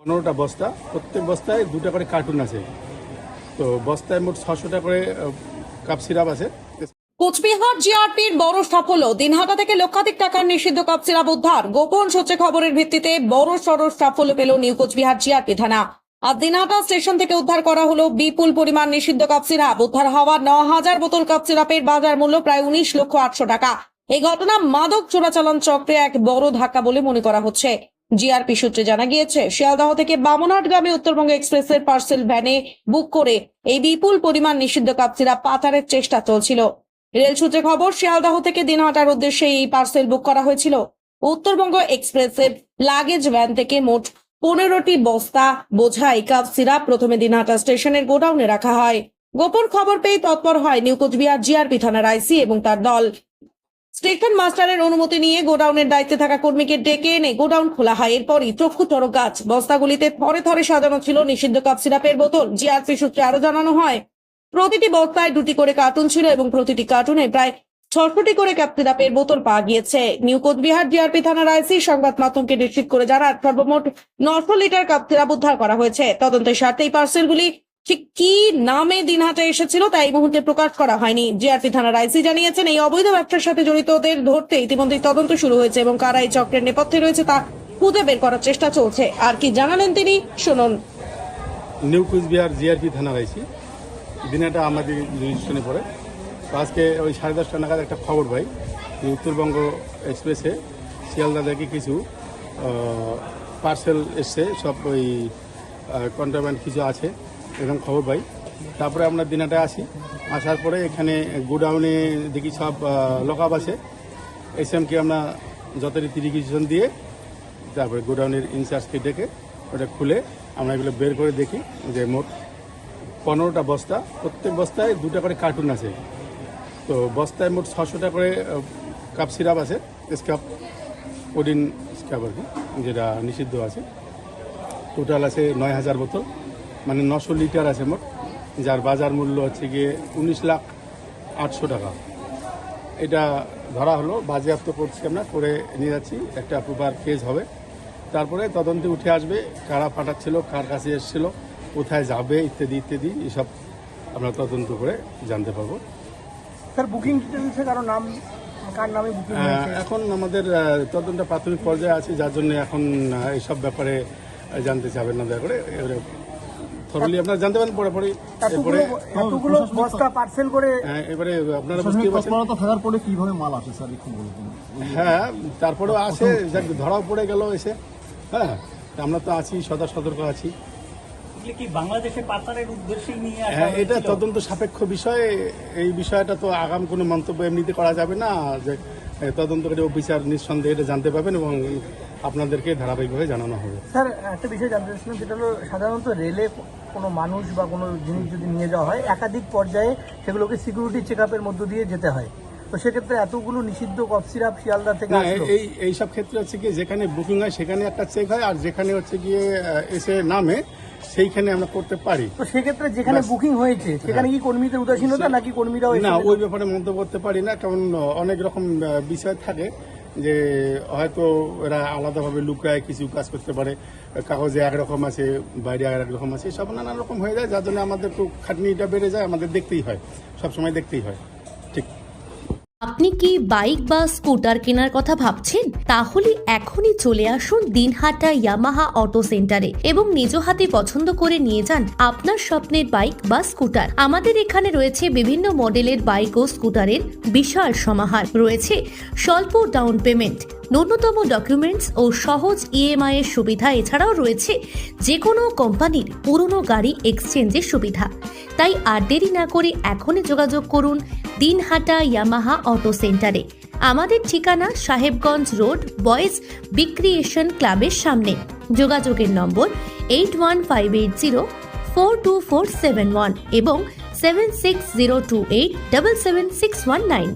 15টা বস্তা, প্রত্যেক বস্তায় 2টা করে কার্টুন আছে। তো বস্তায় মোট 600টা করে কাপ সিরাপ আছে। কোচবিহার জিআরপির বড় সাফল্য, দিনহাটা থেকে লক্ষাধিক টাকার নিষিদ্ধ কাপ সিরাপ উদ্ধার। গোপন সূত্রে খবরের ভিত্তিতে বড় সড় সাফল্য পেল নিউ কোচবিহার জিআরপি থানা। আর দিনহাটা স্টেশন থেকে উদ্ধার করা হলো বিপুল পরিমাণ নিষিদ্ধ কাপ সিরাপ। উদ্ধার হওয়া 9000 বোতল কাপ সিরাপের বাজার মূল্য প্রায় 19,800,000 টাকা। এই ঘটনা মাদক চোরাচালান চক্রে এক বড় ধাক্কা বলে মনে করা হচ্ছে। জিআরপি সূত্রে জানা গিয়েছে, শিয়ালদহ থেকে বামনহাটগামী উত্তরবঙ্গ এক্সপ্রেসের পার্সেল ভ্যানে বুক করে এই বিপুল পরিমাণ নিষিদ্ধ কাপ সিরাপ পাচারের চেষ্টা চলছিল। রেল সূত্রে খবর, শিয়ালদহ থেকে দিনহাটার উদ্দেশ্যে এই পার্সেল বুক করা হয়েছিল। উত্তরবঙ্গ এক্সপ্রেসের লাগেজ ভ্যান থেকে মোট 15টি বস্তা বোঝাই কাপ সিরাপ প্রথমে দিনহাটা স্টেশনের গোডাউনে রাখা হয়। গোপন খবর পেয়ে তৎপর হয় নিউ কোচবিহার জিআরপি থানার আইসি এবং তার দল। স্টেশন মাস্টারের অনুমতি নিয়ে গোডাউনের দায়িত্বে থাকা কর্মীকে ডেকে এনে গোডাউন খোলা হয়। এরপরই চক্ষু চড়ক গাছ। বস্তাগুলিতে থরে থরে সাজানো ছিল নিষিদ্ধ কাপ সিরাপের বোতল। জিআরপি সূত্রে আরো জানানো হয়, প্রতিটি বস্তায় 2টি করে কার্টুন ছিল এবং প্রতিটি কার্টুনে প্রায় 600টি করে কাপ সিরাপের বোতল পাওয়া গিয়েছে। নিউ কোচবিহার জিআরপি থানার আইসি সংবাদ মাধ্যমকে নিশ্চিত করে জানান, সর্বমোট 900 লিটার কাপ সিরাপ উদ্ধার করা হয়েছে। তদন্তের স্বার্থে এই পার্সেলগুলি ঠিক কি নামে দিনহাটে এসেছিল তা এই মুহূর্তে প্রকাশ করা হয়নি। জিআরপি থানার আইসি জানিয়েছেন, এই অবৈধ ব্যবসার সাথে জড়িতদের ধরতে ইতিমধ্যে তদন্ত শুরু হয়েছে এবং কারা এই চক্রের নেপথ্যে রয়েছে তা খুঁজে বের করার চেষ্টা চলছে। আর কি জানালেন তিনি, শুনুন। নিউ কোচবিহার জিআরপি থানার আইসি, দিনাটা আমাদের জুরিডিকশনে পড়ে। তো আজকে ওই 10:30টা নাগাদ একটা খবর পাই, উত্তরবঙ্গ এক্সপ্রেসে শিয়ালদা থেকে কিছু পার্সেল এসছে, সব ওই কন্ট্রাব্যান্ড কিছু আছে এরকম খবর পাই। তারপরে আমরা দিনাটায় আসি। আসার পরে এখানে গোডাউনে দেখি সব লকআপ আছে। এসএমকে আমরা যথারীতি রিকুইজিশন দিয়ে তারপরে গোডাউনের ইনচার্জকে ডেকে ওটা খুলে আমরা এগুলো বের করে দেখি যে মোট 15টা বস্তা, প্রত্যেক বস্তায় 2টা করে কার্টুন আছে। তো বস্তায় মোট 600টা করে কাপ সিরাপ আছে, স্ক্যাপ কোডিন স্ক্যাপ আর কি, যেটা নিষিদ্ধ আছে। টোটাল আছে 9000 বোতল, মানে 900 লিটার আছে মোট, যার বাজার মূল্য হচ্ছে গিয়ে 19,800,000 টাকা। এটা ধরা হলো, বাজেয়াপ্ত করছি আমরা, করে নিয়ে যাচ্ছি, একটা প্রপার কেস হবে। তারপরে তদন্তে উঠে আসবে কারা পাঠাচ্ছিল, কার কাছে এসেছিল, কোথায় যাবে, ইত্যাদি ইত্যাদি, এসব আমরা তদন্ত করে জানতে পারবো। স্যার, বুকিং ডিটেলসে কারো নাম, কার নামে বুকিং হয়েছে? এখন আমাদের তদন্ত প্রাথমিক পর্যায়ে আছে, যার জন্য এখন এইসব ব্যাপারে জানতে চাবেন না, দয়া করে থরলি আপনারা জানতে পারেন পরে পরে। এতগুলো বস্তা পার্সেল করে এবারে আপনারা বুঝতে পারছেন থাকার পরে কিভাবে মাল আসে স্যার, একটু বলে দিন। হ্যাঁ, তারপরেও আসে, যাক ধরাও পড়ে গেল এসে। হ্যাঁ, আমরা তো আছি, সদা সতর্ক আছি। কি বাংলাদেশে পাচারের উদ্দেশ্যে নিয়ে আসা হ্যাঁ, এটা হয়েছিল? তদন্ত সাপেক্ষ বিষয়। এই বিষয়টা তো আগাম কোনো মন্তব্য এমনিতে করা যাবে না। যে তদন্ত করে অফিসার নিঃসন্দেহে এটা জানতে পাবেন এবং আপনাদেরকে ধারাবাহিকভাবে জানানো হবে। স্যার, একটা বিষয় জানতে চাচ্ছিলাম, যেটা হলো সাধারণত রেলে কোনো মানুষ বা কোনো জিনিস যদি নিয়ে যাওয়া হয়, একাধিক পর্যায়ে সেগুলোকে সিকিউরিটি চেক আপের মধ্য দিয়ে যেতে হয়। তো সেক্ষেত্রে এতগুলো নিষিদ্ধ কফ সিরাপ শিয়ালদা থেকে না, আসলো। এই সব ক্ষেত্রে হচ্ছে গিয়ে যেখানে বুকিং হয় সেখানে একটা চেক হয়, আর যেখানে হচ্ছে গিয়ে এসে নামে সেইখানে আমরা করতে পারি। তো সেক্ষেত্রে যেখানে বুকিং হয়েছে সেখানে কি কর্মীদের উদাসীনতা নাকি কর্মীরাও না, ওই ব্যাপারে মন্তব্য করতে পারি না, কারণ অনেক রকম বিষয় থাকে যে হয়তো এরা আলাদাভাবে লুকায় কিছু কাজ করতে পারে, কাগজে একরকম আছে, বাইরে একরকম আছে, সব নানান রকম হয়ে যায়, যার জন্য আমাদের একটু খাটনিটা বেড়ে যায়, আমাদের দেখতেই হয়, সবসময় দেখতেই হয়। ঠিক। আপনি কি বাইক বা স্কুটার কেনার কথা ভাবছেন? তাহলে এখনই চলে আসুন দিনহাটা ইয়ামাহা অটো সেন্টারে এবং নিজ হাতে পছন্দ করে নিয়ে যান আপনার স্বপ্নের বাইক বা স্কুটার। আমাদের এখানে রয়েছে বিভিন্ন মডেলের বাইক ও স্কুটারের বিশাল সমাহার। রয়েছে স্বল্প ডাউন পেমেন্ট, ন্যূনতম ডকুমেন্টস ও সহজ ইএমআই এর সুবিধা। এছাড়াও রয়েছে যে কোনো কোম্পানির পুরনো গাড়ি এক্সচেঞ্জের সুবিধা। তাই আর দেরি না করে এখনই যোগাযোগ করুন দিনহাটা ইয়ামাহা অটো সেন্টারে। আমাদের ঠিকানা সাহেবগঞ্জ রোড, বয়েজ বিক্রিয়েশন ক্লাবের সামনে। যোগাযোগের নম্বর 8158042471 এবং 7602877619।